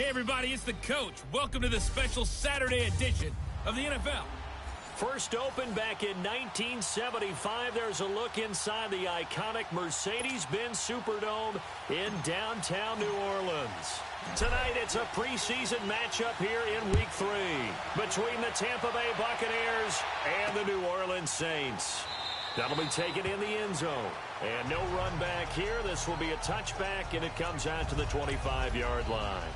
Hey everybody, it's the coach. Welcome to the special Saturday edition of the NFL. First opened back in 1975, there's a look inside the iconic Mercedes-Benz Superdome in downtown New Orleans. Tonight, it's a preseason matchup here in Week 3 between the Tampa Bay Buccaneers and the New Orleans Saints. That'll be taken in the end zone. And no run back here. This will be a touchback, and it comes out to the 25-yard line.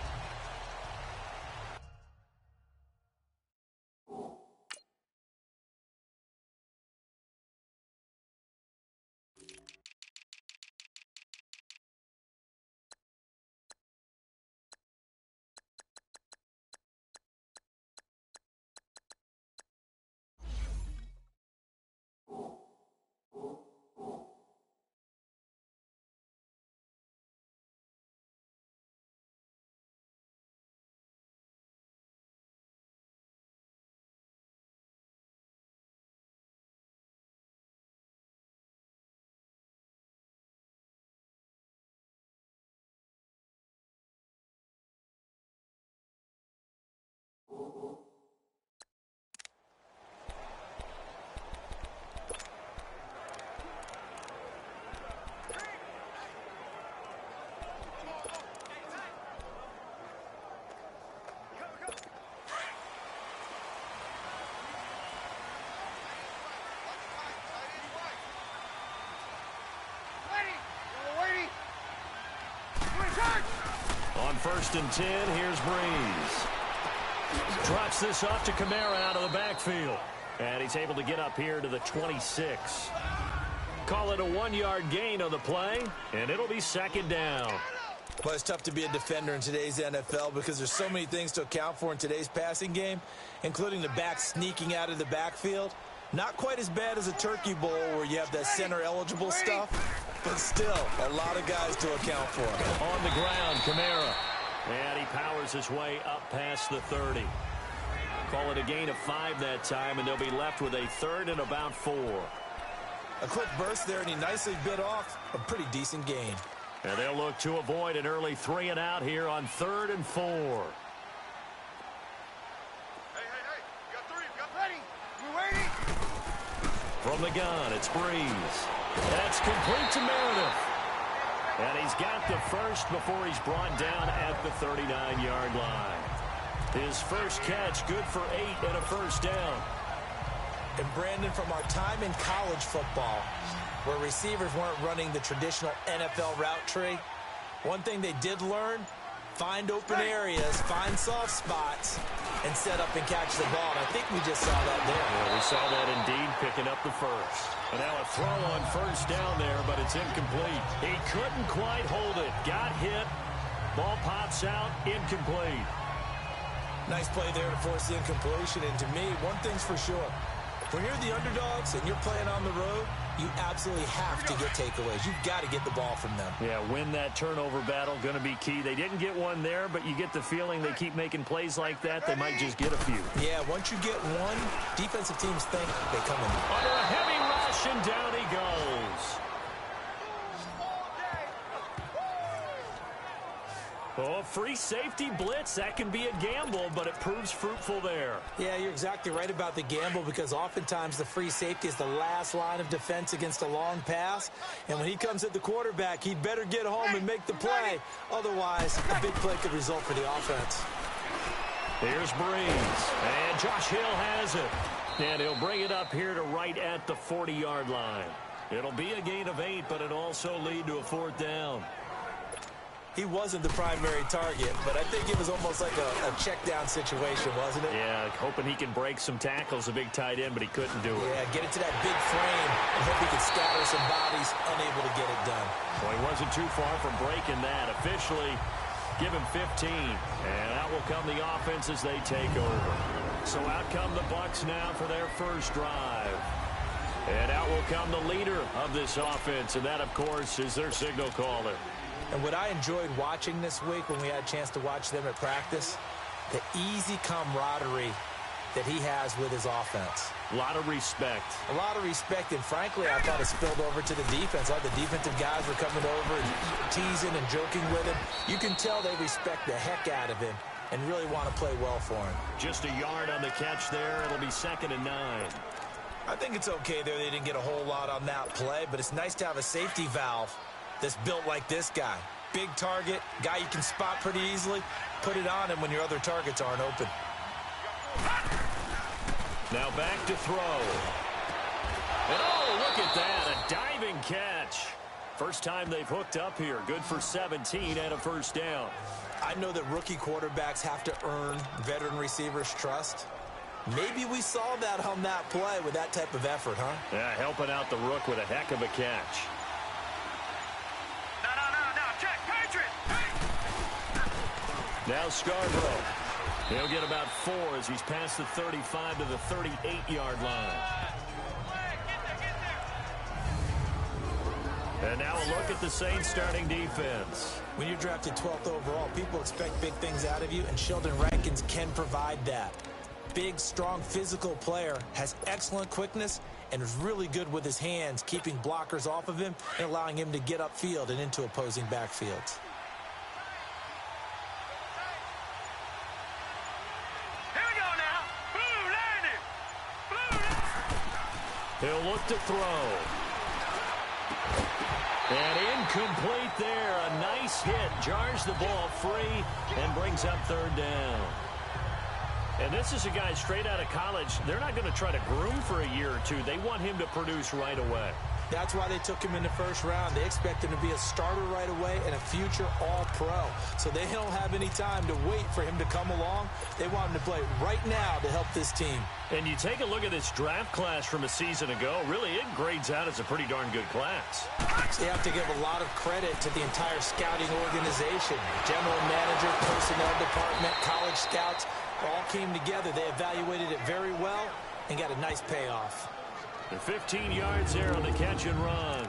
On 1st and 10, here's Breeze. Drops this off to Kamara out of the backfield. And he's able to get up here to the 26. Call it a 1-yard gain on the play, and it'll be 2nd down. Well, it's tough to be a defender in today's NFL because there's so many things to account for in today's passing game, including the back sneaking out of the backfield. Not quite as bad as a turkey bowl where you have that center-eligible stuff, but still a lot of guys to account for. On the ground, Kamara. And he powers his way up past the 30. Call it a gain of 5 that time, and they'll be left with a 3rd and about 4. A quick burst there, and he nicely bit off a pretty decent gain. And they'll look to avoid an early 3 and out here on 3rd and 4. Hey, you got 3, you got ready. We're waiting. From the gun, it's Breeze. That's complete to Meredith. And he's got the first before he's brought down at the 39-yard line. His first catch, good for 8 and a 1st down. And Brandon, from our time in college football, where receivers weren't running the traditional NFL route tree, one thing they did learn, find open areas, find soft spots, and set up and catch the ball. And I think we just saw that there. Yeah, we saw that indeed, picking up the first. And now a throw on 1st down there, but it's incomplete. He couldn't quite hold it. Got hit. Ball pops out, incomplete. Nice play there to force the incompletion. And to me, one thing's for sure. When you're the underdogs and you're playing on the road, you absolutely have to get takeaways. You've got to get the ball from them. Yeah, win that turnover battle, going to be key. They didn't get one there, but you get the feeling they keep making plays like that, they might just get a few. Yeah, once you get one, defensive teams think they come in. Under a heavy rush, and down he goes. Oh, free safety blitz. That can be a gamble, but it proves fruitful there. Yeah, you're exactly right about the gamble because oftentimes the free safety is the last line of defense against a long pass. And when he comes at the quarterback, he'd better get home and make the play. Otherwise, a big play could result for the offense. Here's Breeze. And Josh Hill has it. And he'll bring it up here to right at the 40-yard line. It'll be a gain of 8, but it'll also lead to a 4th down. He wasn't the primary target, but I think it was almost like a check-down situation, wasn't it? Yeah, hoping he can break some tackles, a big tight end, but he couldn't do it. Yeah, get it to that big frame and hope he could scatter some bodies, unable to get it done. Well, he wasn't too far from breaking that. Officially, give him 15, and out will come the offense as they take over. So out come the Bucs now for their first drive. And out will come the leader of this offense, and that, of course, is their signal caller. And what I enjoyed watching this week when we had a chance to watch them at practice, the easy camaraderie that he has with his offense. A lot of respect. A lot of respect, and frankly, I thought it spilled over to the defense. All the defensive guys were coming over and teasing and joking with him. You can tell they respect the heck out of him and really want to play well for him. Just a yard on the catch there. It'll be 2nd and 9. I think it's okay there. They didn't get a whole lot on that play, but it's nice to have a safety valve that's built like this guy. Big target, guy you can spot pretty easily. Put it on him when your other targets aren't open. Now back to throw. And oh, look at that, a diving catch. First time they've hooked up here. Good for 17 and a first down. I know that rookie quarterbacks have to earn veteran receivers' trust. Maybe we saw that on that play with that type of effort, huh? Yeah, helping out the rook with a heck of a catch. No, check, Patriot! Now Scarborough. He'll get about 4 as he's past the 35 to the 38-yard line. And now a look at the Saints starting defense. When you're drafted 12th overall, people expect big things out of you, and Sheldon Rankins can provide that. Big, strong, physical player, has excellent quickness, and is really good with his hands, keeping blockers off of him and allowing him to get upfield and into opposing backfields. He'll look to throw. And incomplete there. A nice hit. Jars the ball free and brings up 3rd down. And this is a guy straight out of college. They're not going to try to groom for a year or two. They want him to produce right away. That's why they took him in the first round. They expect him to be a starter right away and a future all-pro. So they don't have any time to wait for him to come along. They want him to play right now to help this team. And you take a look at this draft class from a season ago. Really, it grades out as a pretty darn good class. They have to give a lot of credit to the entire scouting organization. General manager, personnel department, college scouts all came together. They evaluated it very well and got a nice payoff. The 15 yards there on the catch and run.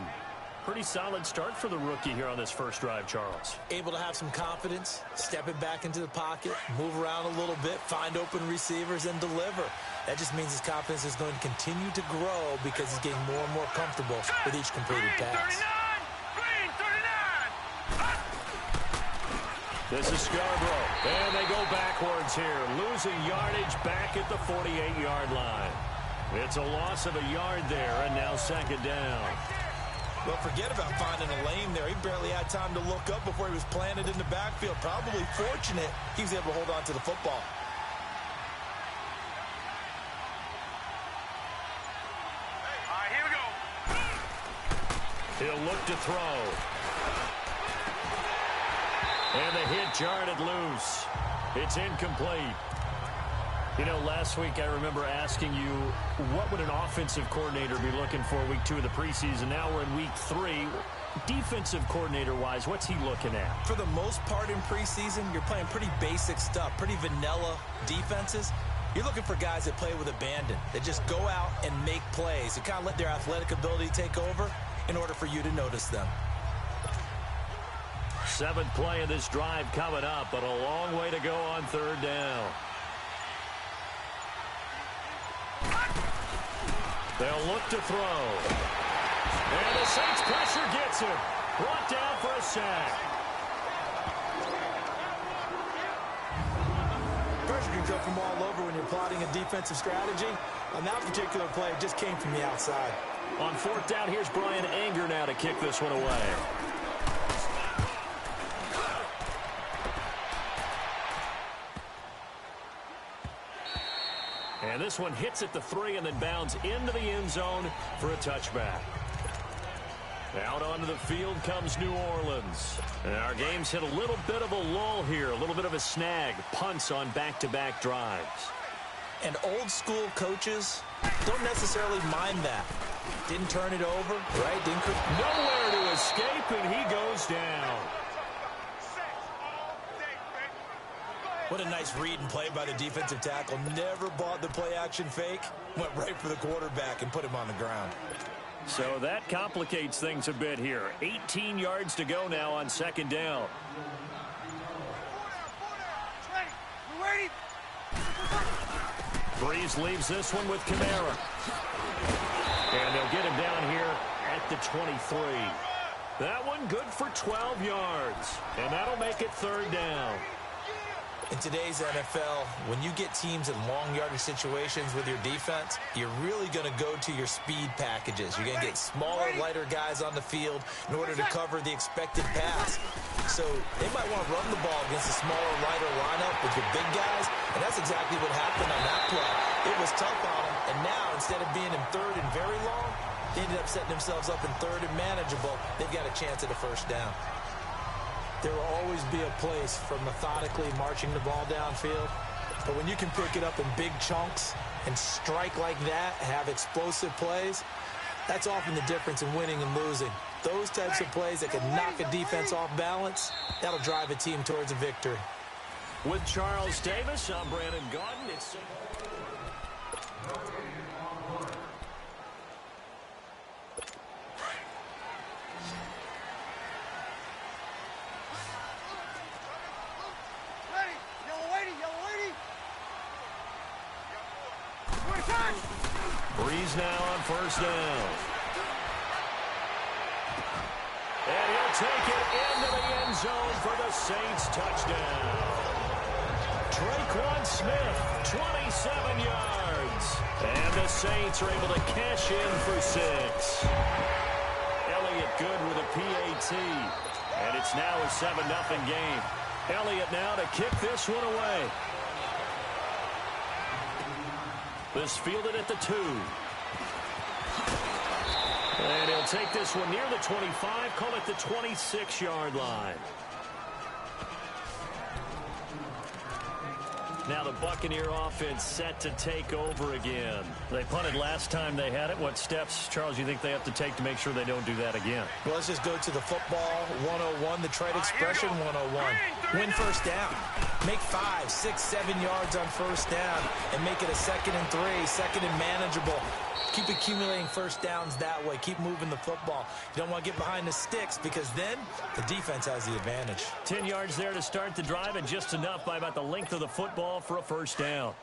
Pretty solid start for the rookie here on this first drive, Charles. Able to have some confidence, stepping back into the pocket, move around a little bit, find open receivers, and deliver. That just means his confidence is going to continue to grow because he's getting more and more comfortable with each completed pass. This is Scarborough, and they go backwards here, losing yardage back at the 48-yard line. It's a loss of a yard there, and now 2nd down. Well, forget about finding a lane there. He barely had time to look up before he was planted in the backfield. Probably fortunate he was able to hold on to the football. All right, here we go. He'll look to throw. And the hit jarred it loose. It's incomplete. You know, last week I remember asking you, what would an offensive coordinator be looking for week 2 of the preseason? Now we're in week 3. Defensive coordinator-wise, what's he looking at? For the most part in preseason, you're playing pretty basic stuff, pretty vanilla defenses. You're looking for guys that play with abandon, that just go out and make plays, and kind of let their athletic ability take over in order for you to notice them. 7th play of this drive coming up, but a long way to go on 3rd down. They'll look to throw. And the Saints pressure gets him. Brought down for a sack. Pressure can come from all over when you're plotting a defensive strategy. On that particular play, it just came from the outside. On 4th down, here's Brian Anger now to kick this one away. And this one hits at the 3 and then bounds into the end zone for a touchback. Out onto the field comes New Orleans. And our game's hit a little bit of a lull here, a little bit of a snag. Punts on back-to-back drives. And old school coaches don't necessarily mind that. Didn't turn it over, right? Nowhere to escape, and he goes down. What a nice read and play by the defensive tackle. Never bought the play-action fake. Went right for the quarterback and put him on the ground. So that complicates things a bit here. 18 yards to go now on 2nd down. Breeze leaves this one with Kamara. And they'll get him down here at the 23. That one good for 12 yards. And that'll make it third down. In today's NFL, when you get teams in long yardage situations with your defense, you're really going to go to your speed packages. You're going to get smaller, lighter guys on the field in order to cover the expected pass. So they might want to run the ball against a smaller, lighter lineup with your big guys, and that's exactly what happened on that play. It was tough on them, and now instead of being in third and very long, they ended up setting themselves up in third and manageable. They've got a chance at a first down. There will always be a place for methodically marching the ball downfield. But when you can pick it up in big chunks and strike like that, have explosive plays, that's often the difference in winning and losing. Those types of plays that can knock a defense off balance, that'll drive a team towards a victory. With Charles Davis, I'm Brandon Gaudin. It's Breeze now on first down. And he'll take it into the end zone for the Saints touchdown. Traquan Smith, 27 yards. And the Saints are able to cash in for 6. Elliott good with a PAT. And it's now a 7-0 game. Elliott now to kick this one away. This fielded at the 2. And he'll take this one near the 25, call it the 26-yard line. Now the Buccaneer offense set to take over again. They punted last time they had it. What steps, Charles, you think they have to take to make sure they don't do that again? Well, let's just go to the football 101, the trade expression 101. Win first down. Make 5, 6, 7 yards on first down and make it a 2nd and 3, 2nd and manageable. Keep accumulating first downs that way. Keep moving the football. You don't want to get behind the sticks because then the defense has the advantage. 10 yards there to start the drive and just enough by about the length of the football for a first down.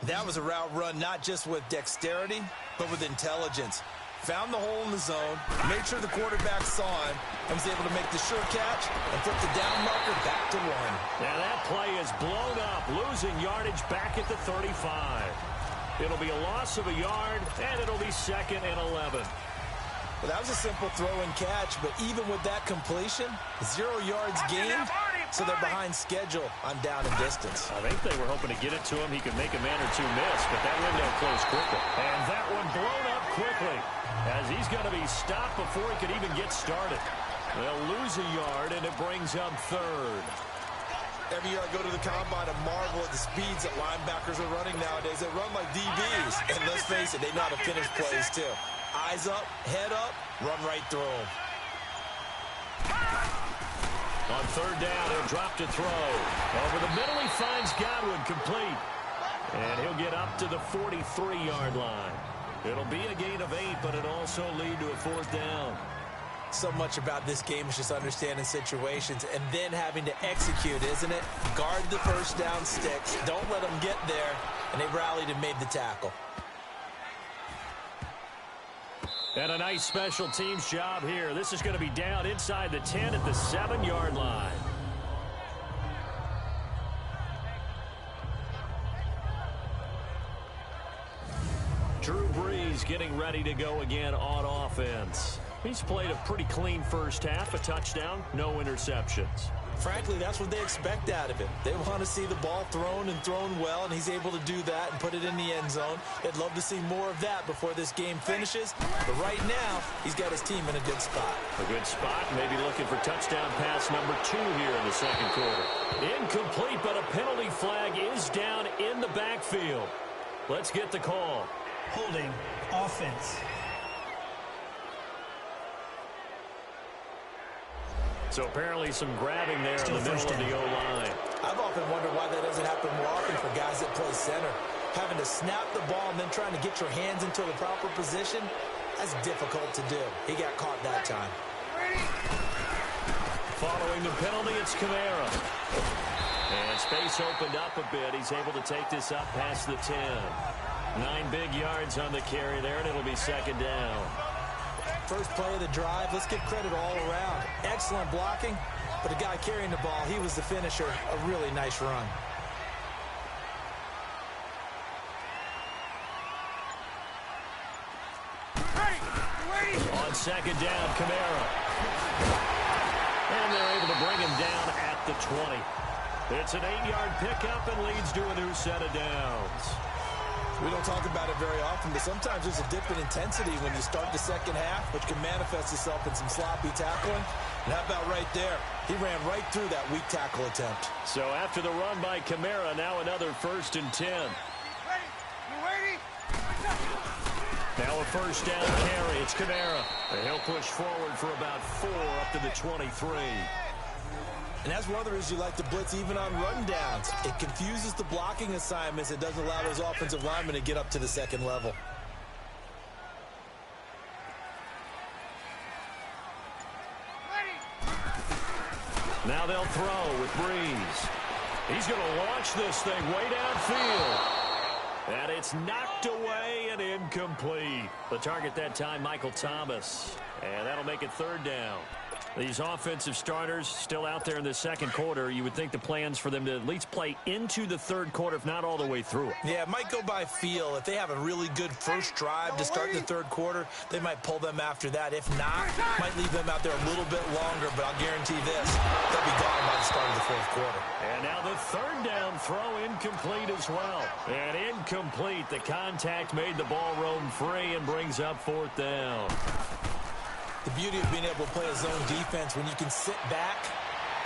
That was a route run not just with dexterity, but with intelligence. Found the hole in the zone, made sure the quarterback saw him, and was able to make the sure catch and put the down marker back to 1. Now that play is blown up, losing yardage back at the 35. It'll be a loss of a yard, and it'll be 2nd and 11. Well, that was a simple throw and catch, but even with that completion, 0 yards gained, so they're behind schedule on down and distance. I think they were hoping to get it to him. He could make a man or two miss, but that window closed quickly. And that one blown up quickly, as he's going to be stopped before he could even get started. They'll lose a yard, and it brings up 3rd. Every year I go to the combine and marvel at the speeds that linebackers are running nowadays. They run like DBs. And let's face it, they know how to finish plays too. Eyes up, head up, run right through them. On 3rd down, he'll drop to throw. Over the middle, he finds Godwin complete. And he'll get up to the 43-yard line. It'll be a gain of 8, but it'll also lead to a 4th down. So much about this game is just understanding situations and then having to execute, isn't it? Guard the first down sticks. Don't let them get there. And they rallied and made the tackle. And a nice special teams job here. This is going to be down inside the 10 at the 7-yard line. Drew Brees getting ready to go again on offense. He's played a pretty clean first half, a touchdown, no interceptions. Frankly, that's what they expect out of him. They want to see the ball thrown and thrown well, and he's able to do that and put it in the end zone. They'd love to see more of that before this game finishes. But right now, he's got his team in a good spot. A good spot, maybe looking for touchdown pass number 2 here in the 2nd quarter. Incomplete, but a penalty flag is down in the backfield. Let's get the call. Holding offense. So apparently some grabbing there in the middle of the O-line. I've often wondered why that doesn't happen more often for guys that play center. Having to snap the ball and then trying to get your hands into the proper position, that's difficult to do. He got caught that time. Following the penalty, it's Kamara. And space opened up a bit. He's able to take this up past the 10. 9 big yards on the carry there, and it'll be second down. First play of the drive, let's give credit all around. Excellent blocking, but the guy carrying the ball, he was the finisher. A really nice run. On second down, Kamara. And they're able to bring him down at the 20. It's an 8-yard pickup and leads to a new set of downs. We don't talk about it very often, but sometimes there's a dip in intensity when you start the second half, which can manifest itself in some sloppy tackling. And how about right there? He ran right through that weak tackle attempt. So after the run by Kamara, now another 1st and 10. Now a first down carry. It's Kamara. And he'll push forward for about 4 up to the 23. And that's one of the reasons you like to blitz even on rundowns. It confuses the blocking assignments. It doesn't allow those offensive linemen to get up to the second level. Now they'll throw with Breeze. He's going to launch this thing way downfield. And it's knocked away and incomplete. The target that time, Michael Thomas. And that'll make it 3rd down. These offensive starters still out there in the second quarter. You would think the plans for them to at least play into the 3rd quarter, if not all the way through it. Yeah, it might go by feel. If they have a really good first drive to start the 3rd quarter, they might pull them after that. If not, might leave them out there a little bit longer, but I'll guarantee this, they'll be gone by the start of the 4th quarter. And now the 3rd down throw incomplete as well. And incomplete. The contact made the ball roam free and brings up 4th down. The beauty of being able to play a zone defense when you can sit back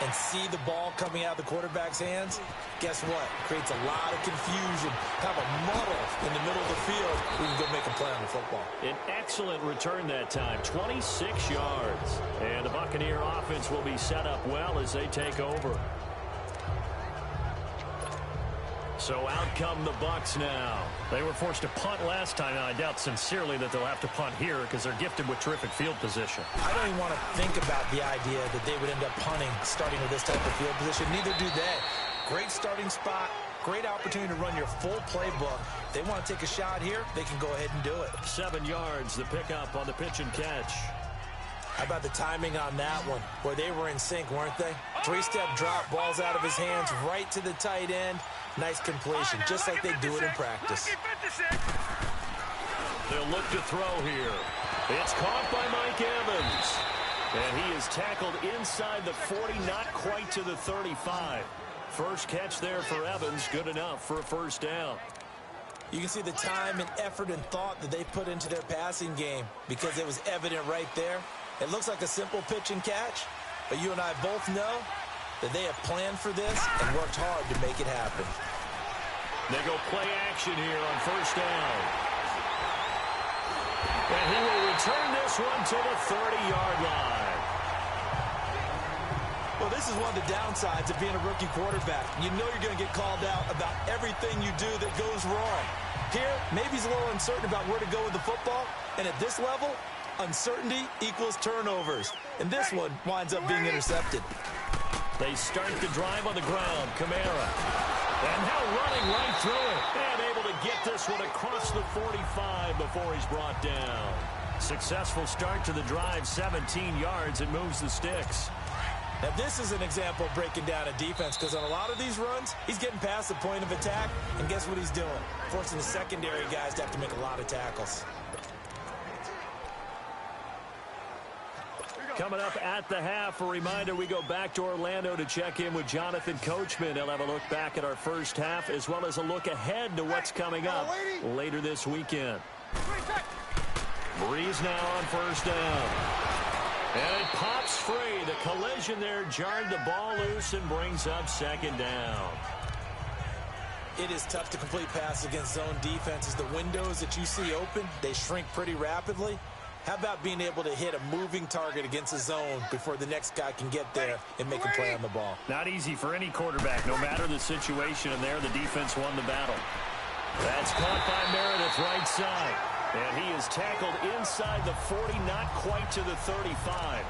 and see the ball coming out of the quarterback's hands, guess what? It creates a lot of confusion. Have a muddle in the middle of the field. We can go make a play on the football. An excellent return that time, 26 yards. And the Buccaneer offense will be set up well as they take over. So out come the Bucs now. They were forced to punt last time, and I doubt sincerely that they'll have to punt here because they're gifted with terrific field position. I don't even want to think about the idea that they would end up punting starting with this type of field position. Neither do they. Great starting spot, great opportunity to run your full playbook. If they want to take a shot here, they can go ahead and do it. 7 yards, the pickup on the pitch and catch. How about the timing on that one? Boy, they were in sync, weren't they? 3-step drop, ball's out of his hands, right to the tight end. Nice completion, just like they do it in practice. They'll look to throw here. It's caught by Mike Evans. And he is tackled inside the 40, not quite to the 35. First catch there for Evans, good enough for a 1st down. You can see the time and effort and thought that they put into their passing game because it was evident right there. It looks like a simple pitch and catch, but you and I both know that they have planned for this and worked hard to make it happen. They go play action here on 1st down. And he will return this one to the 30-yard line. Well, this is one of the downsides of being a rookie quarterback. You know you're going to get called out about everything you do that goes wrong. Here, maybe he's a little uncertain about where to go with the football, and at this level, uncertainty equals turnovers. And this one winds up being intercepted. They start the drive on the ground. Kamara. And now running right through it. And able to get this one across the 45 before he's brought down. Successful start to the drive, 17 yards, and moves the sticks. Now, this is an example of breaking down a defense because on a lot of these runs, he's getting past the point of attack, and guess what he's doing? Forcing the secondary guys to have to make a lot of tackles. Coming up at the half, a reminder, we go back to Orlando to check in with Jonathan Coachman. He'll have a look back at our first half as well as a look ahead to what's coming up later this weekend. Breeze now on 1st down. And it pops free. The collision there jarred the ball loose and brings up 2nd down. It is tough to complete passes against zone defenses. The windows that you see open, they shrink pretty rapidly. How about being able to hit a moving target against a zone before the next guy can get there and make a play on the ball? Not easy for any quarterback, no matter the situation, and there the defense won the battle. That's caught by Meredith right side. And he is tackled inside the 40, not quite to the 35.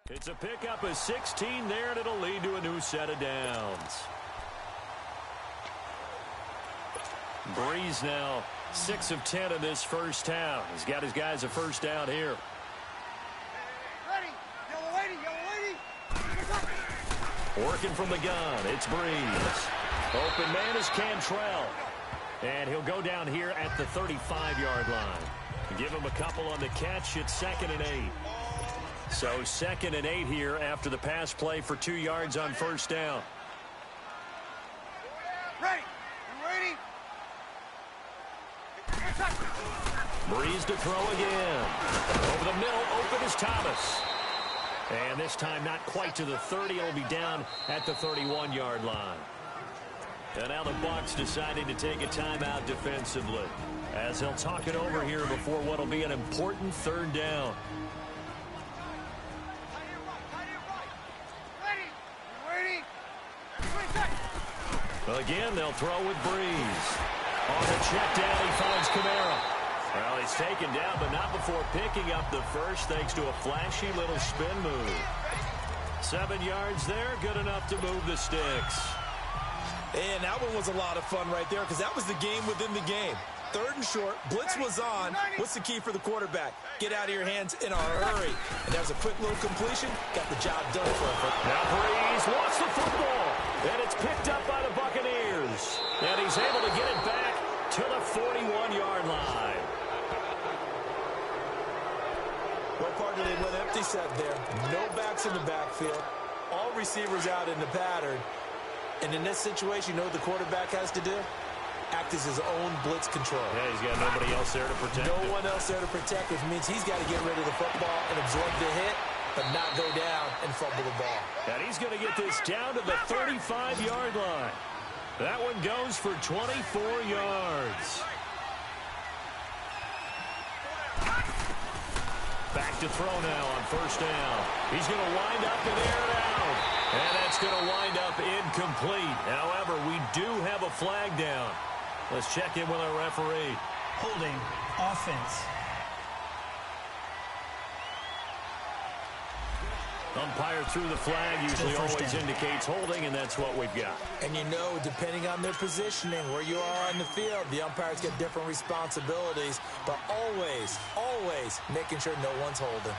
It's a pickup of 16 there, and it'll lead to a new set of downs. Breeze now 6 of 10 in this first half. He's got his guys a first down here. Ready. Yellow lady, yellow lady. Working from the gun, it's Breeze. Open man is Cantrell. And he'll go down here at the 35-yard line. Give him a couple on the catch. It's 2nd and 8. So 2nd and 8 here after the pass play for 2 yards on first down. Ready. Ready. Breeze to throw again. Over the middle, open is Thomas. And this time not quite to the 30. It'll be down at the 31-yard line. And now the Bucs deciding to take a timeout defensively, as they'll talk it over here before what will be an important 3rd down. Again, they'll throw with Breeze. On the check down, he finds Kamara. Well, he's taken down, but not before picking up the first, thanks to a flashy little spin move. 7 yards there, good enough to move the sticks. And that one was a lot of fun right there, because that was the game within the game. 3rd and short, blitz was on. What's the key for the quarterback? Get out of your hands in a hurry. And there's a quick little completion. Got the job done for him. Now Breeze wants the football. And it's picked up by the Buccaneers. And he's able to get it back to the 41-yard line. Well, partner, they went empty set there. No backs in the backfield. All receivers out in the pattern. And in this situation, you know what the quarterback has to do? Act as his own blitz control. Yeah, he's got nobody else there to protect him. No one else there to protect, which means he's got to get rid of the football and absorb the hit, but not go down and fumble the ball. And he's going to get this down to the 35-yard line. That one goes for 24 yards. Back to throw now on first down. He's going to wind up and air it out. And that's going to wind up incomplete. However, we do have a flag down. Let's check in with our referee. Holding offense. Umpire through the flag usually always indicates holding, and that's what we've got. And you know, depending on their positioning, where you are on the field, the umpires get different responsibilities, but always, always making sure no one's holding.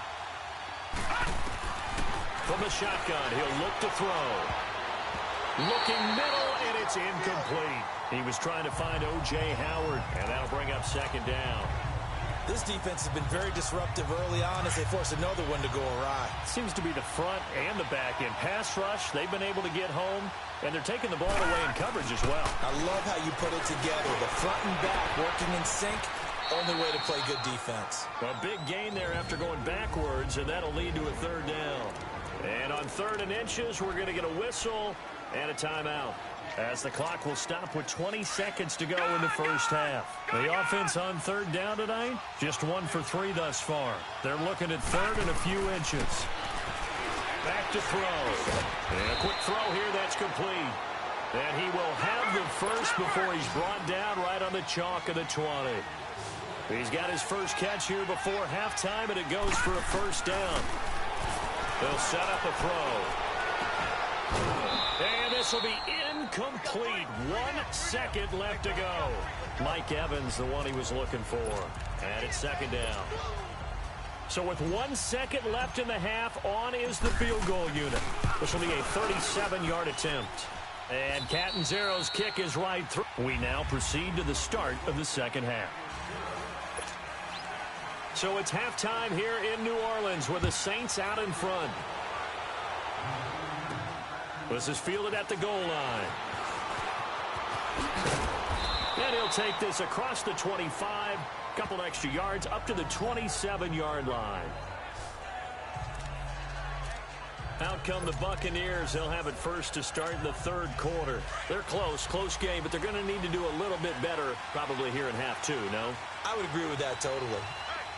From the shotgun, he'll look to throw. Looking middle, and it's incomplete. He was trying to find O.J. Howard, and that'll bring up 2nd down. This defense has been very disruptive early on as they force another one to go awry. Seems to be the front and the back end. Pass rush, they've been able to get home, and they're taking the ball away in coverage as well. I love how you put it together. The front and back working in sync. Only way to play good defense. A big gain there after going backwards, and that'll lead to a 3rd down. And on 3rd and inches, we're going to get a whistle and a timeout, as the clock will stop with 20 seconds to go in the first half. The offense on 3rd down tonight, just 1 for 3 thus far. They're looking at 3rd and a few inches. Back to throw. And a quick throw here, that's complete. And he will have the first before he's brought down right on the chalk of the 20. He's got his first catch here before halftime, and it goes for a first down. They'll set up a throw. And this will be incomplete. 1 second left to go. Mike Evans, the one he was looking for. And it's 2nd down. So with 1 second left in the half, on is the field goal unit. This will be a 37-yard attempt. And Catanzaro's kick is right through. We now proceed to the start of the second half. So it's halftime here in New Orleans with the Saints out in front. This is fielded at the goal line. And he'll take this across the 25, couple extra yards up to the 27-yard line. Out come the Buccaneers. They'll have it first to start in the 3rd quarter. They're close game, but they're going to need to do a little bit better probably here in half 2, no? I would agree with that totally.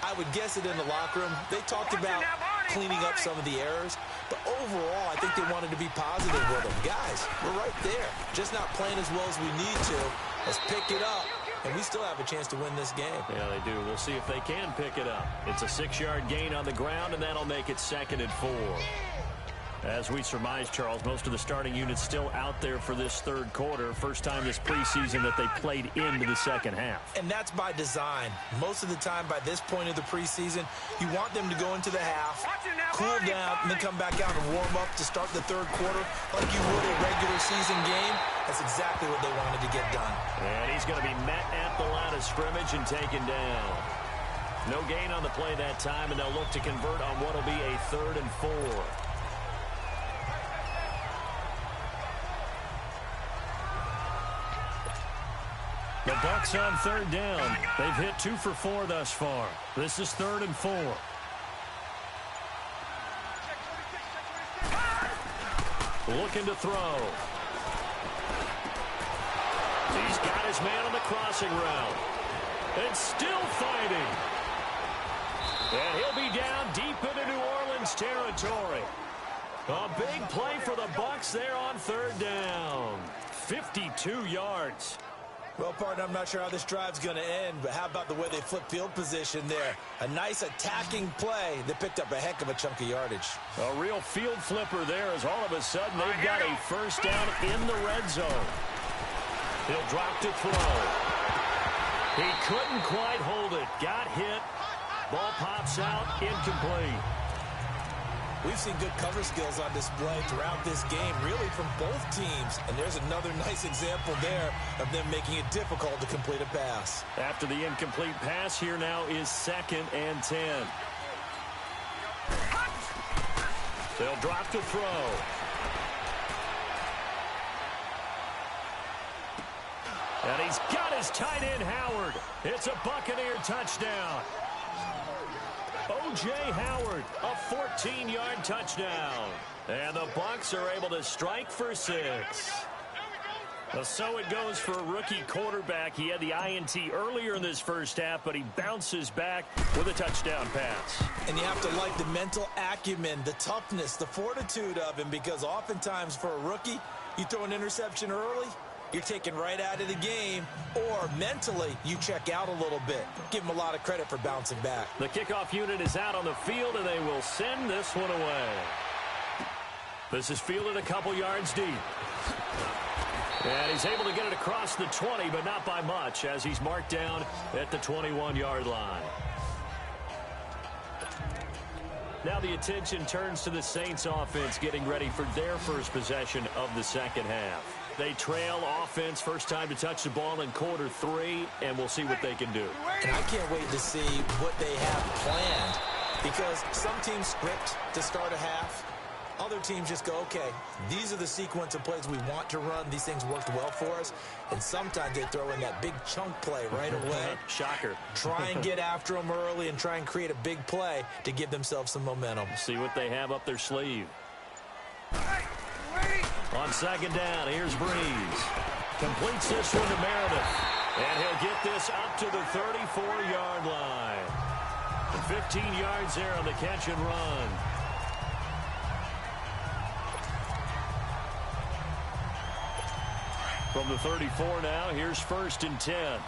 I would guess it in the locker room. They talked about cleaning up some of the errors, but overall, I think they wanted to be positive with them. Guys, we're right there. Just not playing as well as we need to. Let's pick it up and we still have a chance to win this game. Yeah, they do. We'll see if they can pick it up. It's a 6-yard gain on the ground, and that'll make it 2nd and 4. As we surmise, Charles, most of the starting units still out there for this third quarter. First time this preseason that they played into the second half. And that's by design. Most of the time by this point of the preseason, you want them to go into the half, cool down, and then come back out and warm up to start the third quarter like you would a regular season game. That's exactly what they wanted to get done. And he's going to be met at the line of scrimmage and taken down. No gain on the play that time, and they'll look to convert on what will be a 3rd and 4. The Bucs on 3rd down. They've hit 2 for 4 thus far. This is 3rd and 4. Looking to throw. He's got his man on the crossing route. And still fighting. And he'll be down deep into New Orleans territory. A big play for the Bucs there on 3rd down. 52 yards. Well, partner, I'm not sure how this drive's going to end, but how about the way they flip field position there? A nice attacking play. They picked up a heck of a chunk of yardage. A real field flipper there as all of a sudden they've got a first down in the red zone. He'll drop to throw. He couldn't quite hold it. Got hit. Ball pops out. Incomplete. We've seen good cover skills on display throughout this game, really from both teams. And there's another nice example there of them making it difficult to complete a pass. After the incomplete pass, here now is 2nd and 10. They'll drop to throw. And he's got his tight end, Howard. It's a Buccaneer touchdown. O.J. Howard, a 14-yard touchdown. And the Bucs are able to strike for 6. So it goes for a rookie quarterback. He had the INT earlier in this first half, but he bounces back with a touchdown pass. And you have to like the mental acumen, the toughness, the fortitude of him, because oftentimes for a rookie, you throw an interception early, you're taken right out of the game, or mentally you check out a little bit. Give him a lot of credit for bouncing back. The kickoff unit is out on the field, and they will send this one away. This is fielded a couple yards deep. And he's able to get it across the 20, but not by much, as he's marked down at the 21-yard line. Now the attention turns to the Saints offense getting ready for their first possession of the second half. They trail offense, first time to touch the ball in quarter 3, and we'll see what they can do. And I can't wait to see what they have planned, because some teams script to start a half. Other teams just go, okay, these are the sequence of plays we want to run. These things worked well for us. And sometimes they throw in that big chunk play right away. Shocker. Try and get after them early and try and create a big play to give themselves some momentum. See what they have up their sleeve. On second down, here's Breeze. Completes this one to Meredith. And he'll get this up to the 34-yard line. And 15 yards there on the catch and run. From the 34 now, here's 1st and 10.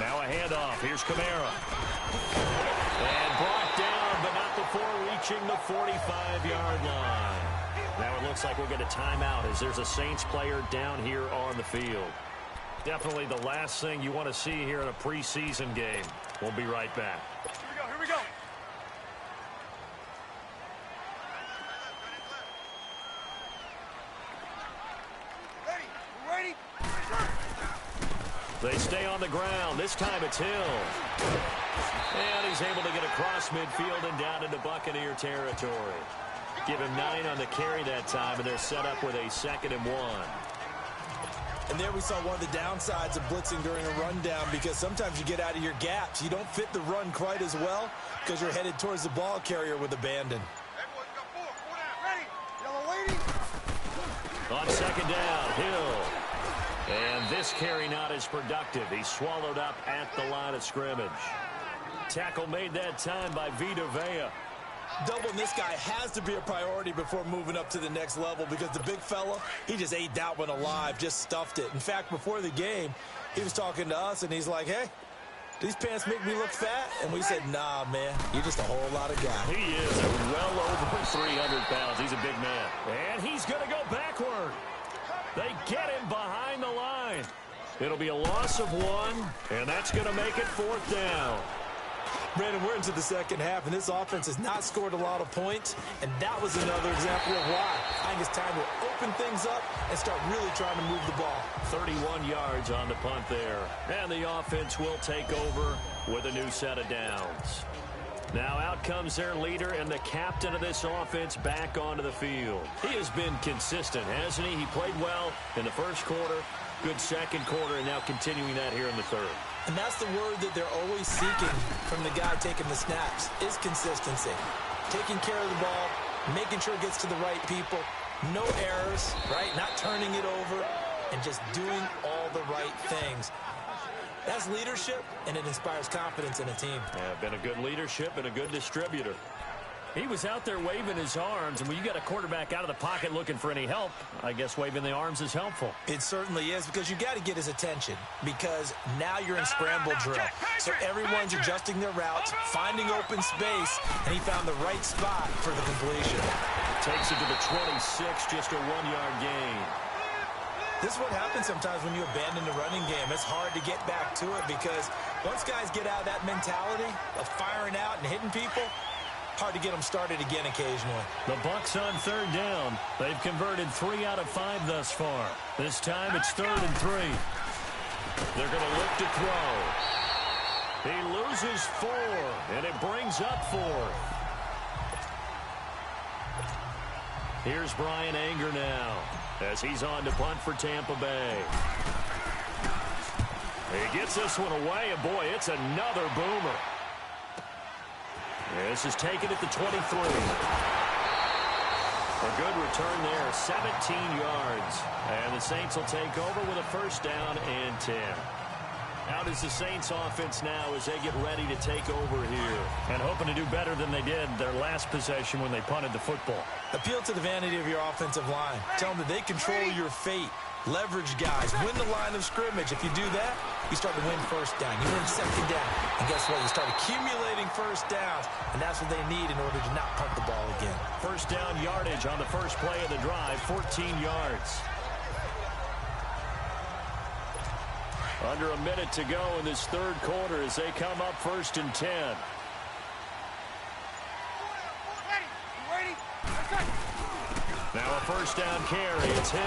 Now a handoff. Here's Kamara. And brought down, but not before reaching the 45-yard line. Now it looks like we'll get a timeout as there's a Saints player down here on the field. Definitely the last thing you want to see here in a preseason game. We'll be right back. Here we go. Ready? They stay on the ground. This time it's Hill. And he's able to get across midfield and down into Buccaneer territory. Give him 9 on the carry that time, and they're set up with a 2nd and 1. And there we saw one of the downsides of blitzing during a rundown, because sometimes you get out of your gaps. You don't fit the run quite as well because you're headed towards the ball carrier with abandon. Ready? Yellow lady. On second down, Hill. And this carry not as productive. He's swallowed up at the line of scrimmage. Tackle made that time by Vita Vea. Doubling this guy has to be a priority before moving up to the next level because the big fella, he just ate that one alive, just stuffed it. In fact, before the game, he was talking to us, and he's like, hey, these pants make me look fat? And we said, nah, man, you're just a whole lot of guy. He is well over 300 pounds. He's a big man. And he's going to go backward. They get him behind the line. It'll be a loss of 1, and that's going to make it 4th down. Brandon, we're into the second half, and this offense has not scored a lot of points, and that was another example of why. I think it's time to open things up and start really trying to move the ball. 31 yards on the punt there, and the offense will take over with a new set of downs. Now out comes their leader and the captain of this offense back onto the field. He has been consistent, hasn't he? He played well in the first quarter, good second quarter, and now continuing that here in the third. And that's the word that they're always seeking from the guy taking the snaps, is consistency. Taking care of the ball, making sure it gets to the right people, no errors, right? Not turning it over, and just doing all the right things. That's leadership, and it inspires confidence in a team. Yeah, been a good leadership and a good distributor. He was out there waving his arms, and when you got a quarterback out of the pocket looking for any help, I guess waving the arms is helpful. It certainly is, because you got to get his attention, because now you're in scramble drill. So everyone's adjusting their routes, finding open space, and he found the right spot for the completion. Takes it to the 26, just a 1-yard gain. This is what happens sometimes when you abandon the running game. It's hard to get back to it because once guys get out of that mentality of firing out and hitting people, hard to get them started again occasionally. The Bucs on 3rd down. They've converted 3 out of 5 thus far. This time it's 3rd and 3. They're going to look to throw. He loses 4, and it brings up 4th. Here's Brian Anger now as he's on to punt for Tampa Bay. He gets this one away, and boy, it's another boomer. This is taken at the 23. A good return there, 17 yards. And the Saints will take over with a 1st down and 10. How does the Saints offense now as they get ready to take over here? And hoping to do better than they did their last possession when they punted the football. Appeal to the vanity of your offensive line. Tell them that they control your fate. Leverage guys. Win the line of scrimmage. If you do that, you start to win 1st down. You win 2nd down. And guess what? You start accumulating 1st downs. And that's what they need in order to not punt the ball again. 1st down yardage on the first play of the drive, 14 yards. Under a minute to go in this 3rd quarter as they come up 1st and 10. Now a 1st down carry. It's Hill.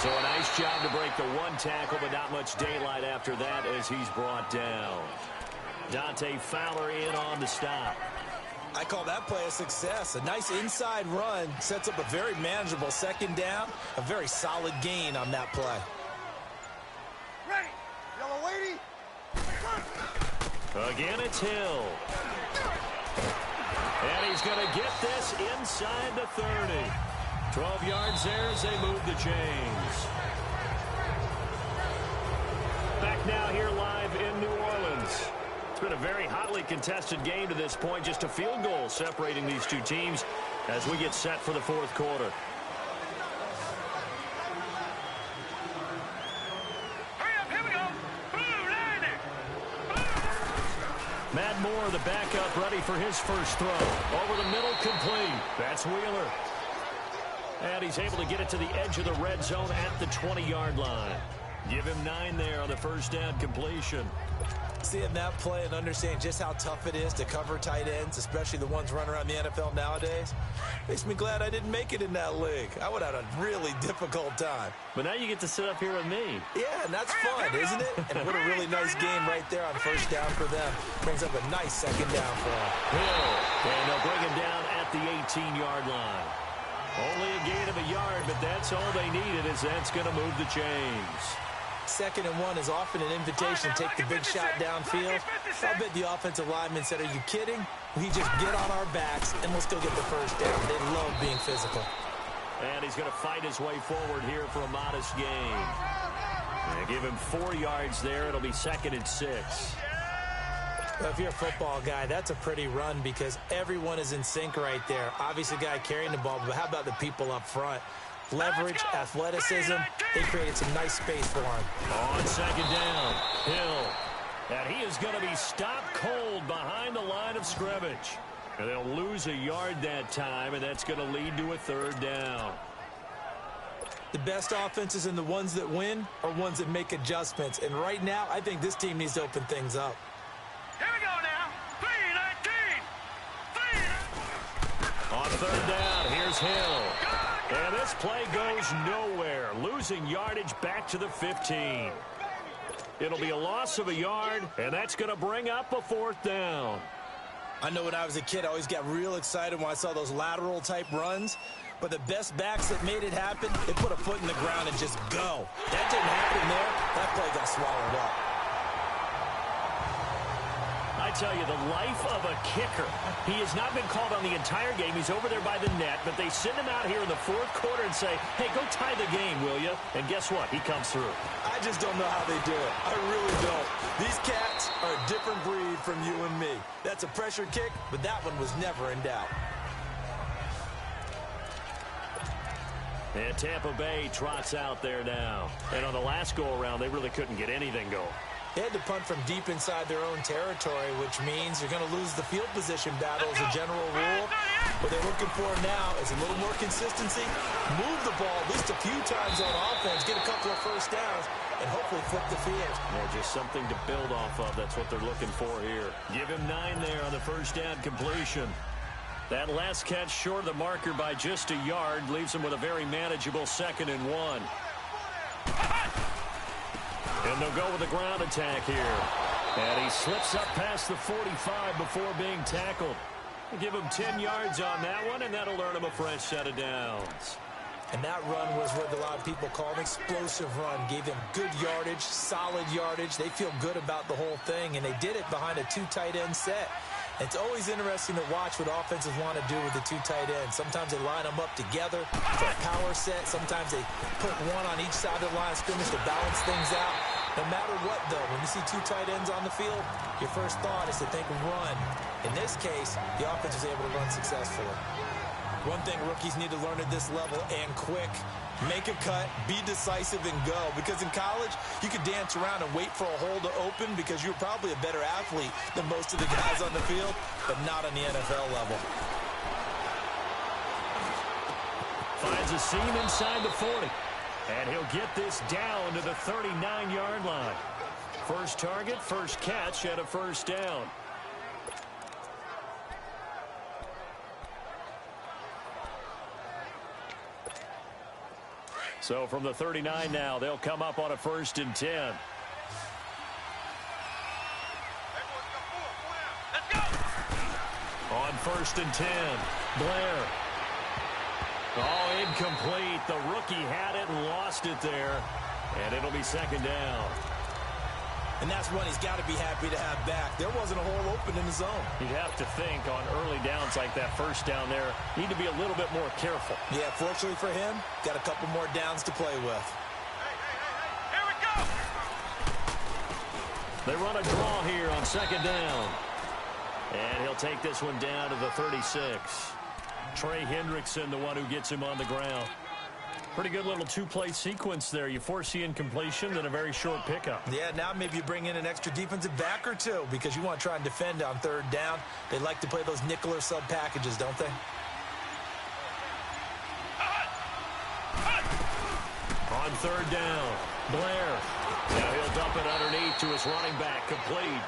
So a nice job to break the 1 tackle, but not much daylight after that as he's brought down. Dante Fowler in on the stop. I call that play a success. A nice inside run sets up a very manageable 2nd down. A very solid gain on that play. Ready. Yellow lady. Again, it's Hill. And he's going to get this inside the 30. 12 yards there as they move the chains. Back now here live in New Orleans. It's been a very hotly contested game to this point. Just a field goal separating these two teams as we get set for the 4th quarter. Hurry up, here we go. Blue line there. Matt Moore, the backup, ready for his first throw. Over the middle, complete. That's Wheeler. And he's able to get it to the edge of the red zone at the 20-yard line. Give him 9 there on the 1st down completion. Seeing that play and understanding just how tough it is to cover tight ends, especially the ones running around the NFL nowadays, makes me glad I didn't make it in that league. I would have had a really difficult time. But now you get to sit up here with me. Yeah, and that's fun, isn't it? And what a really nice game right there on 1st down for them. Brings up a nice 2nd down for them. Hill, and they'll bring him down at the 18-yard line. Only a gain of a yard, but that's all they needed, as that's going to move the chains. 2nd and 1 is often an invitation to take the big shot downfield. I'll bet the offensive lineman said, are you kidding? We just get on our backs and let's go get the 1st down. They love being physical. And he's going to fight his way forward here for a modest gain. And give him 4 yards there. It'll be 2nd and 6. Well, if you're a football guy, that's a pretty run because everyone is in sync right there. Obviously, the guy carrying the ball, but how about the people up front? Leverage, athleticism, they created some nice space for him. On second down, Hill. And he is going to be stopped cold behind the line of scrimmage. And they'll lose a yard that time, and that's going to lead to a third down. The best offenses and the ones that win are ones that make adjustments. And right now, I think this team needs to open things up. Here we go now. 3-19. On third down, here's Hill. And this play goes nowhere. Losing yardage back to the 15. It'll be a loss of a yard, and that's going to bring up a fourth down. I know when I was a kid, I always got real excited when I saw those lateral-type runs. But the best backs that made it happen, they put a foot in the ground and just go. That didn't happen there. That play got swallowed up. I tell you, the life of a kicker. He has not been called on the entire game. He's over there by the net, but they send him out here in the fourth quarter and say, hey, go tie the game, will you? And guess what? He comes through. I just don't know how they do it. I really don't. These cats are a different breed from you and me. That's a pressure kick, but that one was never in doubt. And Tampa Bay trots out there now. And on the last go-around, they really couldn't get anything going. They had to punt from deep inside their own territory, which means you're going to lose the field position battle as a general rule. What they're looking for now is a little more consistency, move the ball at least a few times on offense, get a couple of first downs, and hopefully flip the field. Yeah, just something to build off of. That's what they're looking for here. Give him 9 there on the first down completion. That last catch short of the marker by just a yard leaves him with a very manageable 2nd and 1. And they'll go with the ground attack here. And he slips up past the 45 before being tackled. We'll give him 10 yards on that one, and that'll earn him a fresh set of downs. And that run was what a lot of people call an explosive run. Gave them good yardage, solid yardage. They feel good about the whole thing, and they did it behind a 2 tight end set. It's always interesting to watch what offenses want to do with the 2 tight ends. Sometimes they line them up together for a power set. Sometimes they put one on each side of the line of scrimmage to balance things out. No matter what, though, when you see 2 tight ends on the field, your first thought is to think run. In this case, the offense was able to run successfully. One thing rookies need to learn at this level, and quick, make a cut, be decisive, and go. Because in college, you could dance around and wait for a hole to open because you're probably a better athlete than most of the guys on the field, but not on the NFL level. Finds a seam inside the 40. And he'll get this down to the 39-yard line. First target, first catch, and a first down. So from the 39 now, they'll come up on a 1st and 10. On 1st and 10, Blair. Oh, incomplete. The rookie had it and lost it there. And it'll be 2nd down. And that's one he's got to be happy to have back. There wasn't a hole open in the zone. You'd have to think on early downs like that first down there, need to be a little bit more careful. Yeah, fortunately for him, got a couple more downs to play with. Here we go. They run a draw here on 2nd down. And he'll take this one down to the 36. Trey Hendrickson, the one who gets him on the ground. Pretty good little 2-play sequence there. You force the incompletion, then a very short pickup. Yeah, now maybe you bring in an extra defensive back or 2 because you want to try and defend on 3rd down. They like to play those nickel or sub packages, don't they? On 3rd down, Blair. Now he'll dump it underneath to his running back, complete.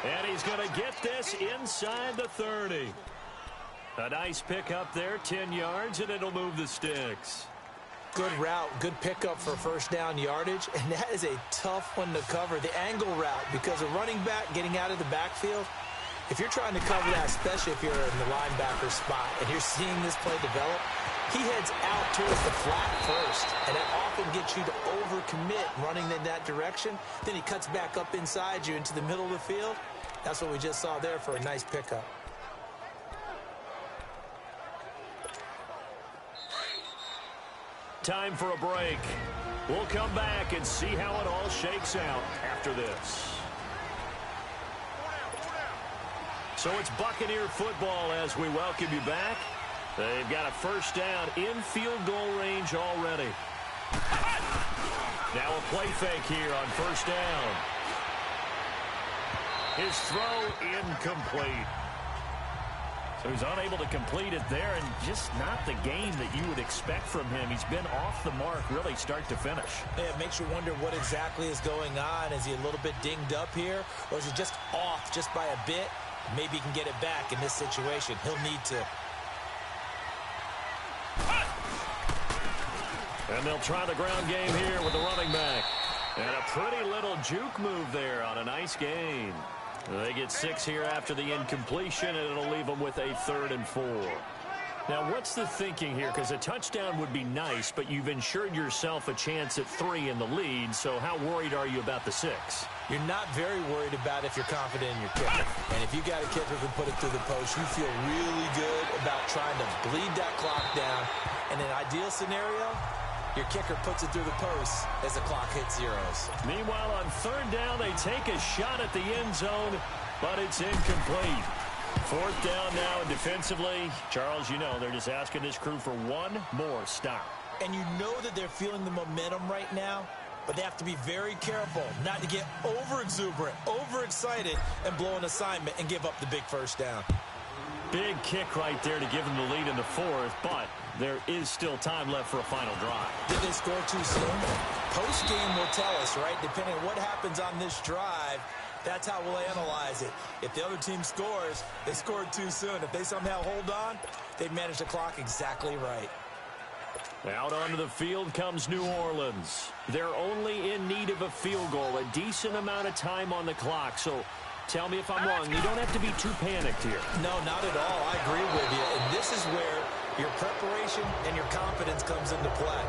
And he's going to get this inside the 30. A nice pickup there, 10 yards, and it'll move the sticks. Good route, good pickup for first down yardage, and that is a tough one to cover, the angle route, because a running back getting out of the backfield, if you're trying to cover that, especially if you're in the linebacker spot, and you're seeing this play develop, he heads out towards the flat first, and that often gets you to overcommit running in that direction. Then he cuts back up inside you into the middle of the field. That's what we just saw there for a nice pickup. Time for a break. We'll come back and see how it all shakes out after this. So it's Buccaneer football as we welcome you back. They've got a first down in field goal range already. Now a play fake here on first down. His throw incomplete. So he's unable to complete it there, and just not the game that you would expect from him. He's been off the mark really start to finish. Yeah, it makes you wonder what exactly is going on. Is he a little bit dinged up here, or is he just off just by a bit? Maybe he can get it back in this situation. He'll need to. And they'll try the ground game here with the running back. And a pretty little juke move there on a nice gain. They get 6 here after the incompletion, and it'll leave them with a 3rd and 4. Now, what's the thinking here? Because a touchdown would be nice, but you've ensured yourself a chance at 3 in the lead, so how worried are you about the 6? You're not very worried about if you're confident in your kicker. And if you got a kicker who can put it through the post, you feel really good about trying to bleed that clock down. In an ideal scenario, your kicker puts it through the post as the clock hits zeros. Meanwhile, on 3rd down, they take a shot at the end zone, but it's incomplete. 4th down now, and defensively, Charles, you know, they're just asking this crew for one more stop. And you know that they're feeling the momentum right now, but they have to be very careful not to get over-exuberant, over-excited, and blow an assignment and give up the big first down. Big kick right there to give them the lead in the 4th, but there is still time left for a final drive. Did they score too soon? Post-game will tell us, right? Depending on what happens on this drive, that's how we'll analyze it. If the other team scores, they scored too soon. If they somehow hold on, they manage the clock exactly right. Out onto the field comes New Orleans. They're only in need of a field goal, a decent amount of time on the clock, so tell me if I'm wrong. You don't have to be too panicked here. No, not at all. I agree with you. And this is where your preparation and your confidence comes into play.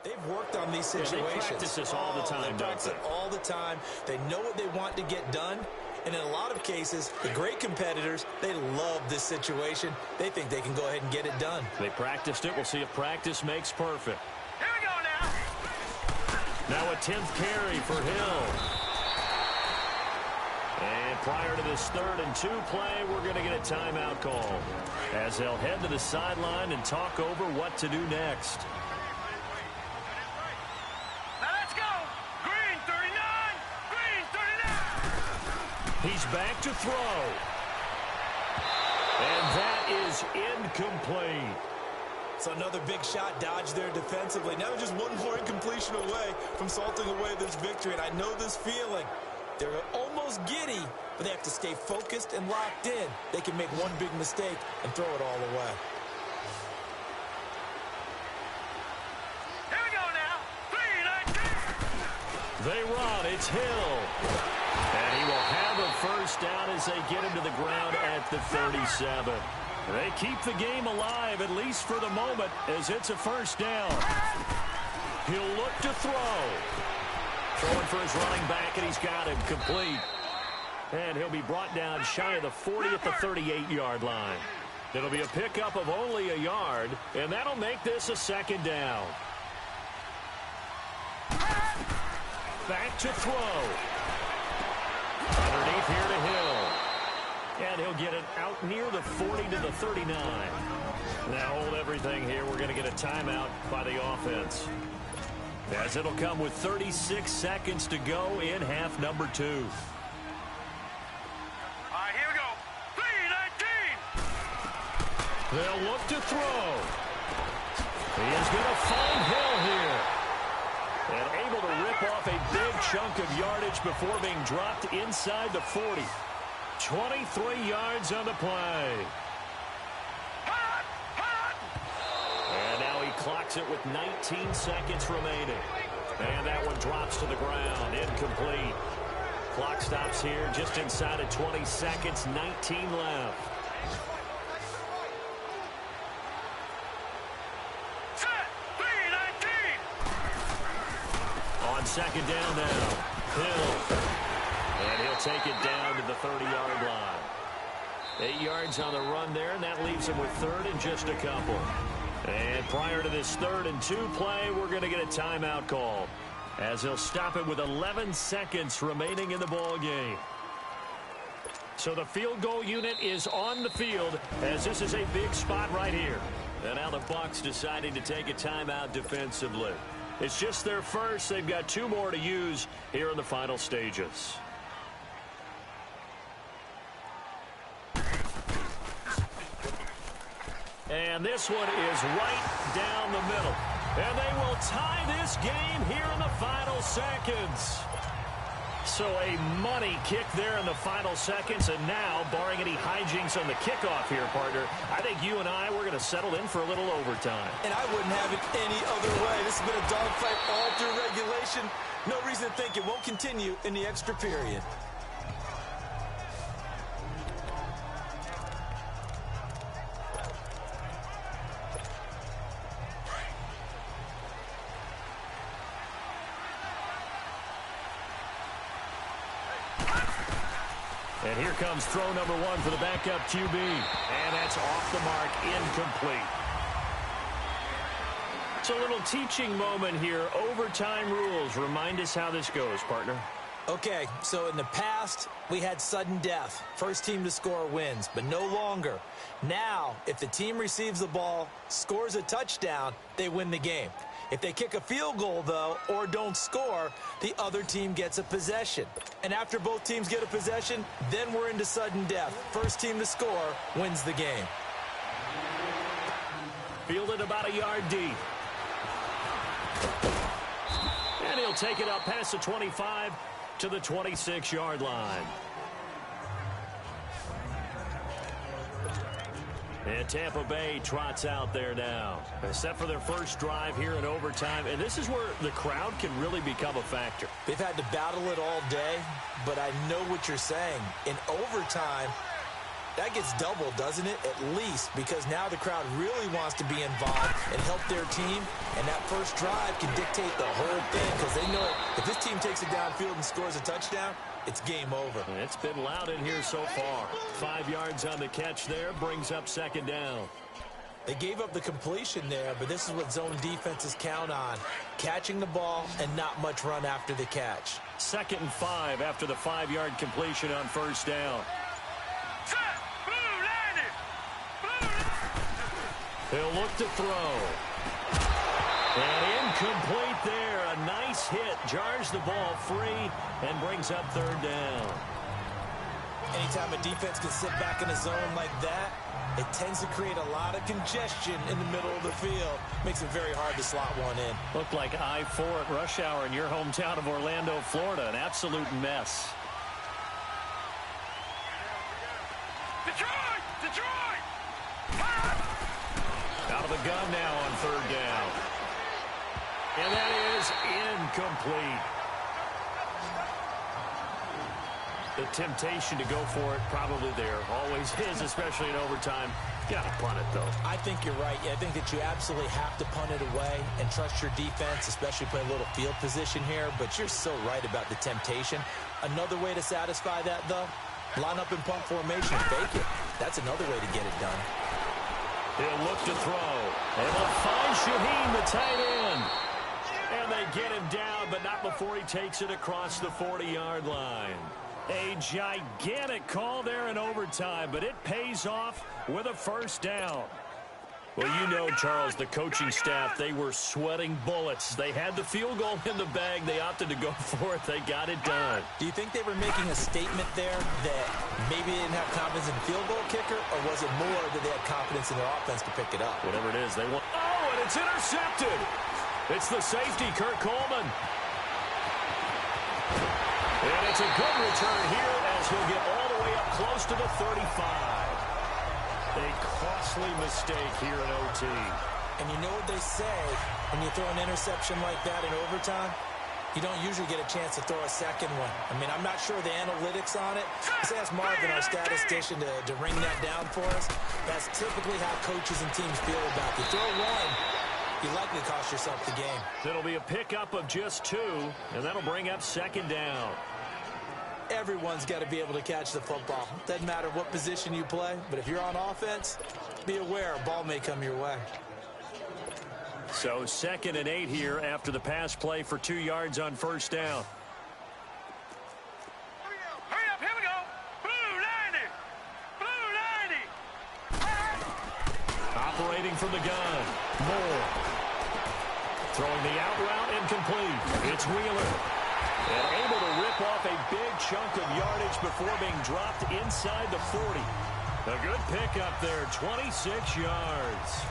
They've worked on these situations. They practice this all the time, they practice it all the time. They know what they want to get done. And in a lot of cases, the great competitors, they love this situation. They think they can go ahead and get it done. They practiced it. We'll see if practice makes perfect. Here we go now. Now a 10th carry for Hill. And prior to this 3rd and 2 play, we're going to get a timeout call as they'll head to the sideline and talk over what to do next. He's back to throw. And that is incomplete. So another big shot dodged there defensively. Now just one more incompletion away from salting away this victory. And I know this feeling. They're almost giddy, but they have to stay focused and locked in. They can make one big mistake and throw it all away. Here we go now. 3-19. They run. It's Hill. And he will have a first down as they get him to the ground at the 37. They keep the game alive, at least for the moment, as it's a first down. He'll look to throw. Throwing for his running back, and he's got him complete. And he'll be brought down shy of the 40 at the 38-yard line. It'll be a pickup of only a yard, and that'll make this a 2nd down. Back to throw. Underneath here to Hill. And he'll get it out near the 40 to the 39. Now hold everything here. We're going to get a timeout by the offense, as it'll come with 36 seconds to go in half number 2. All right, here we go. 3-19. They'll look to throw. He is going to find Hill here. And able to rip off a big chunk of yardage before being dropped inside the 40. 23 yards on the play. And now he clocks it with 19 seconds remaining. And that one drops to the ground. Incomplete. Clock stops here just inside of 20 seconds. 19 left. On second down now. Hill. And he'll take it down to the 30-yard line. 8 yards on the run there, and that leaves him with third and just a couple. And prior to this 3rd and 2 play, we're going to get a timeout call, as he'll stop it with 11 seconds remaining in the ball game. So the field goal unit is on the field, as this is a big spot right here. And now the Bucs deciding to take a timeout defensively. It's just their first. They've got 2 more to use here in the final stages. And this one is right down the middle. And they will tie this game here in the final seconds. So a money kick there in the final seconds. And now, barring any hijinks on the kickoff here, partner, I think you and I, we're going to settle in for a little overtime. And I wouldn't have it any other way. This has been a dogfight all through regulation. No reason to think it won't continue in the extra period. And here comes throw number 1 for the backup QB. And that's off the mark, incomplete. It's a little teaching moment here. Overtime rules. Remind us how this goes, partner. Okay, so in the past, we had sudden death. First team to score wins, but no longer. Now, if the team receives the ball, scores a touchdown, they win the game. If they kick a field goal, though, or don't score, the other team gets a possession. And after both teams get a possession, then we're into sudden death. First team to score wins the game. Fielded about a yard deep. And he'll take it up past the 25 to the 26-yard line. And Tampa Bay trots out there now. Set for their first drive here in overtime. And this is where the crowd can really become a factor. They've had to battle it all day, but I know what you're saying. In overtime, that gets doubled, doesn't it? At least, because now the crowd really wants to be involved and help their team. And that first drive can dictate the whole thing, because they know if this team takes it downfield and scores a touchdown, it's game over. It's been loud in here so far. 5 yards on the catch there, brings up second down. They gave up the completion there, but this is what zone defenses count on. Catching the ball and not much run after the catch. 2nd and 5 after the 5-yard completion on first down. He'll look to throw. And incomplete there. A nice hit. Jars the ball free and brings up third down. Anytime a defense can sit back in a zone like that, it tends to create a lot of congestion in the middle of the field. Makes it very hard to slot one in. Looked like I-4 at rush hour in your hometown of Orlando, Florida. An absolute mess. Detroit! Detroit! Out of the gun now on third down. And that is incomplete. The temptation to go for it probably there. Always is, especially in overtime. Got to punt it, though. I think you're right. I think that you absolutely have to punt it away and trust your defense, especially playing a little field position here. But you're so right about the temptation. Another way to satisfy that, though, line up in punt formation, fake it. That's another way to get it done. He'll look to throw. And they'll find Shaheen, the tight end. And they get him down, but not before he takes it across the 40-yard line. A gigantic call there in overtime, but it pays off with a first down. Well, you know, Charles, the coaching staff, they were sweating bullets. They had the field goal in the bag. They opted to go for it. They got it done. Do you think they were making a statement there that maybe they didn't have confidence in field goal kicker, or was it more that they had confidence in their offense to pick it up? Whatever it is, they want. Oh, and it's intercepted. It's the safety, Kurt Coleman. And it's a good return here as he'll get all the way up close to the 35. A costly mistake here in OT. And you know what they say, when you throw an interception like that in overtime, you don't usually get a chance to throw a second one. I mean, I'm not sure the analytics on it. Let's ask Marvin, our statistician, to ring that down for us. That's typically how coaches and teams feel about it. You throw one, you likely cost yourself the game. It'll be a pickup of just 2, and that'll bring up second down. Everyone's got to be able to catch the football. Doesn't matter what position you play, but if you're on offense, be aware a ball may come your way. So 2nd and 8 here after the pass play for 2 yards on first down. Hurry up, here we go. Blue 90. Blue 90. Operating from the gun. Moore. Throwing the out route incomplete. It's Wheeler. And able to rip off a big chunk of yardage before being dropped inside the 40. A good pickup there, 26 yards.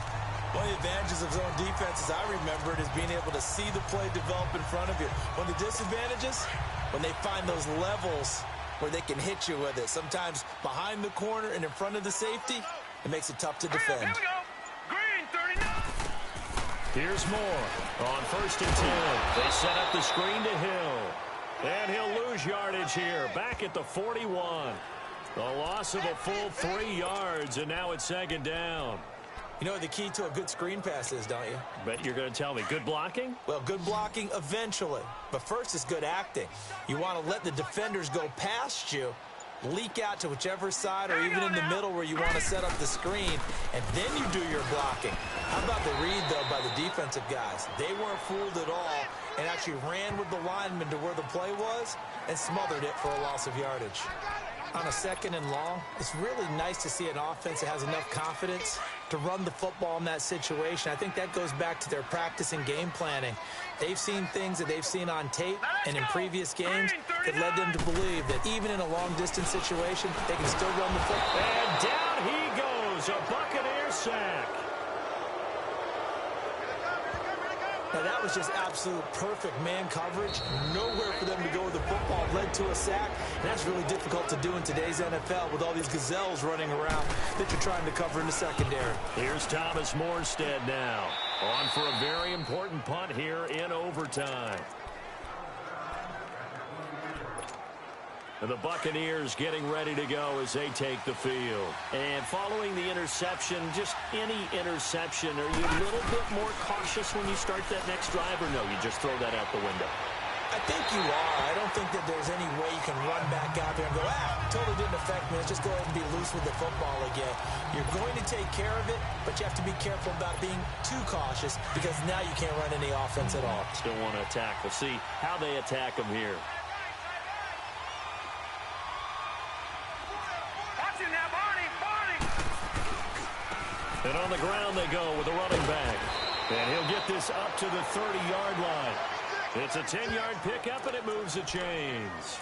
One of the advantages of zone defense, as I remember it, is being able to see the play develop in front of you. One of the disadvantages, when they find those levels where they can hit you with it. Sometimes behind the corner and in front of the safety, it makes it tough to defend. Here we go. Green 39. Here's Moore on 1st and 10. They set up the screen to Hill. And he'll lose yardage here, back at the 41. The loss of a full 3 yards, and now it's 2nd down. You know what the key to a good screen pass is, don't you? Bet you're going to tell me. Good blocking? Well, good blocking eventually. But first is good acting. You want to let the defenders go past you, leak out to whichever side or even in the middle where you want to set up the screen, and then you do your blocking. How about the read, though, by the defensive guys? They weren't fooled at all and actually ran with the lineman to where the play was and smothered it for a loss of yardage. On a 2nd and long, it's really nice to see an offense that has enough confidence to run the football in that situation. I think that goes back to their practice and game planning. They've seen things that they've seen on tape and in previous games that led them to believe that even in a long-distance situation, they can still run the football. And down he goes, a Buccaneer sack. Now, that was just absolute perfect man coverage. Nowhere for them to go with the football. Led to a sack. And that's really difficult to do in today's NFL with all these gazelles running around that you're trying to cover in the secondary. Here's Thomas Morstead now. On for a very important punt here in overtime. And the Buccaneers getting ready to go as they take the field. And following the interception, just any interception, are you a little bit more cautious when you start that next drive, or no, you just throw that out the window? I think you are. I don't think that there's any way you can run back out there and go, totally didn't affect me. Let's just go ahead and be loose with the football again. You're going to take care of it, but you have to be careful about being too cautious because now you can't run any offense at all. Still want to attack. We'll see how they attack them here. And on the ground they go with the running back. And he'll get this up to the 30-yard line. It's a 10-yard pickup, and it moves the chains.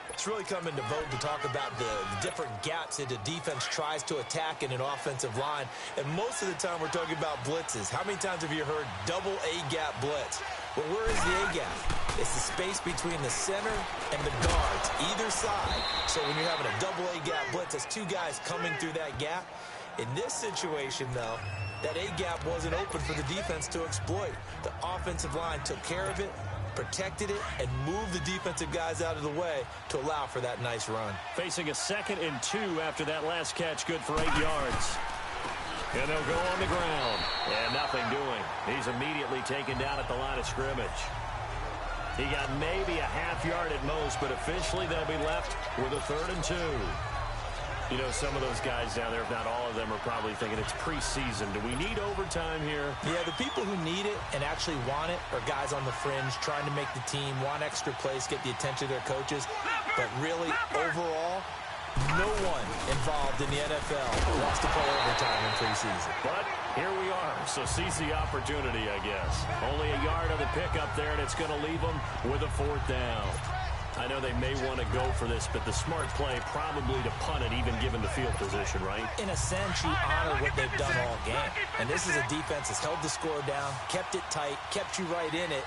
It's really come into vogue to talk about the different gaps that the defense tries to attack in an offensive line. And most of the time we're talking about blitzes. How many times have you heard double A-gap blitz? Well, where is the A-gap? It's the space between the center and the guards, either side. So when you're having a double A-gap blitz, it's 2 guys coming through that gap. In this situation, though, that A-gap wasn't open for the defense to exploit. The offensive line took care of it, protected it, and moved the defensive guys out of the way to allow for that nice run. Facing a 2nd and 2 after that last catch, good for 8 yards. And they'll go on the ground. And nothing doing. He's immediately taken down at the line of scrimmage. He got maybe a half yard at most, but officially they'll be left with a 3rd and 2. You know, some of those guys down there, if not all of them, are probably thinking it's preseason. Do we need overtime here? Yeah, the people who need it and actually want it are guys on the fringe trying to make the team, want extra plays, get the attention of their coaches. But really, overall, no one involved in the NFL wants to play overtime in preseason. But here we are, so seize the opportunity, I guess. Only a yard on the pickup there, and it's going to leave them with a 4th down. I know they may want to go for this, but the smart play probably to punt it, even given the field position, right? In a sense, you honor what they've done all game. And this is a defense that's held the score down, kept it tight, kept you right in it,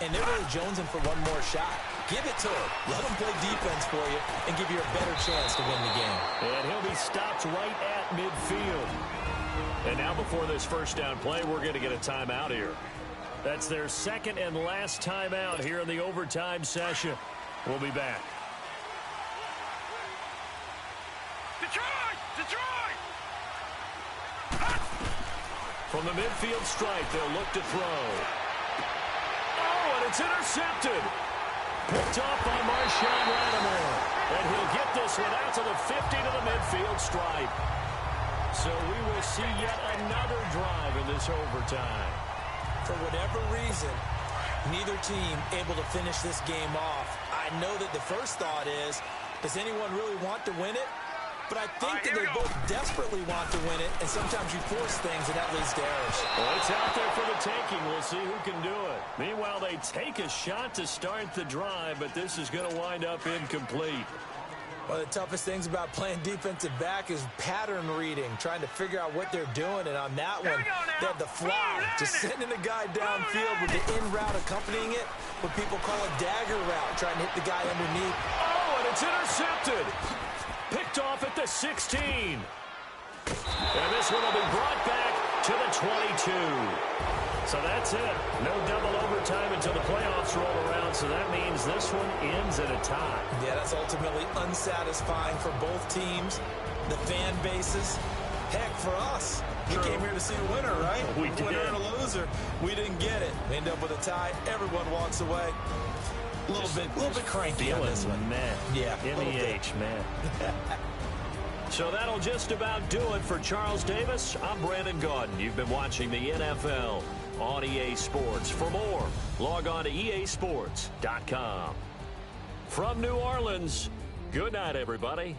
and they're really jonesing for one more shot. Give it to them. Let them play defense for you and give you a better chance to win the game. And he'll be stopped right at midfield. And now before this first down play, we're going to get a timeout here. That's their second and last timeout here in the overtime session. We'll be back. Detroit! Detroit! From the midfield stripe, they'll look to throw. Oh, and it's intercepted. Picked off by Marshawn Lattimore. And he'll get this one out to the 50 to the midfield stripe. So we will see yet another drive in this overtime. For whatever reason, neither team able to finish this game off. I know that the first thought is, does anyone really want to win it? But I think that they both desperately want to win it, and sometimes you force things, and that leads to errors. Well, it's out there for the taking. We'll see who can do it. Meanwhile, they take a shot to start the drive, but this is going to wind up incomplete. One of the toughest things about playing defensive back is pattern reading, trying to figure out what they're doing. And on that one, they had the fly, just sending the guy downfield with the in route accompanying it, what people call a dagger route, trying to hit the guy underneath. Oh, and it's intercepted. Picked off at the 16. And this one will be brought back to the 22. So that's it. No double overtime until the playoffs roll around, so that means this one ends at a tie. Yeah, that's ultimately unsatisfying for both teams, the fan bases. Heck, for us. We came here to see a winner, right? We did. Winner and a loser. We didn't get it. We end up with a tie. Everyone walks away. A little bit cranky on this one. Man. Yeah. MEH, man. So that'll just about do it for Charles Davis. I'm Brandon Gaudin. You've been watching the NFL on EA Sports. For more, log on to easports.com. From New Orleans, good night, everybody.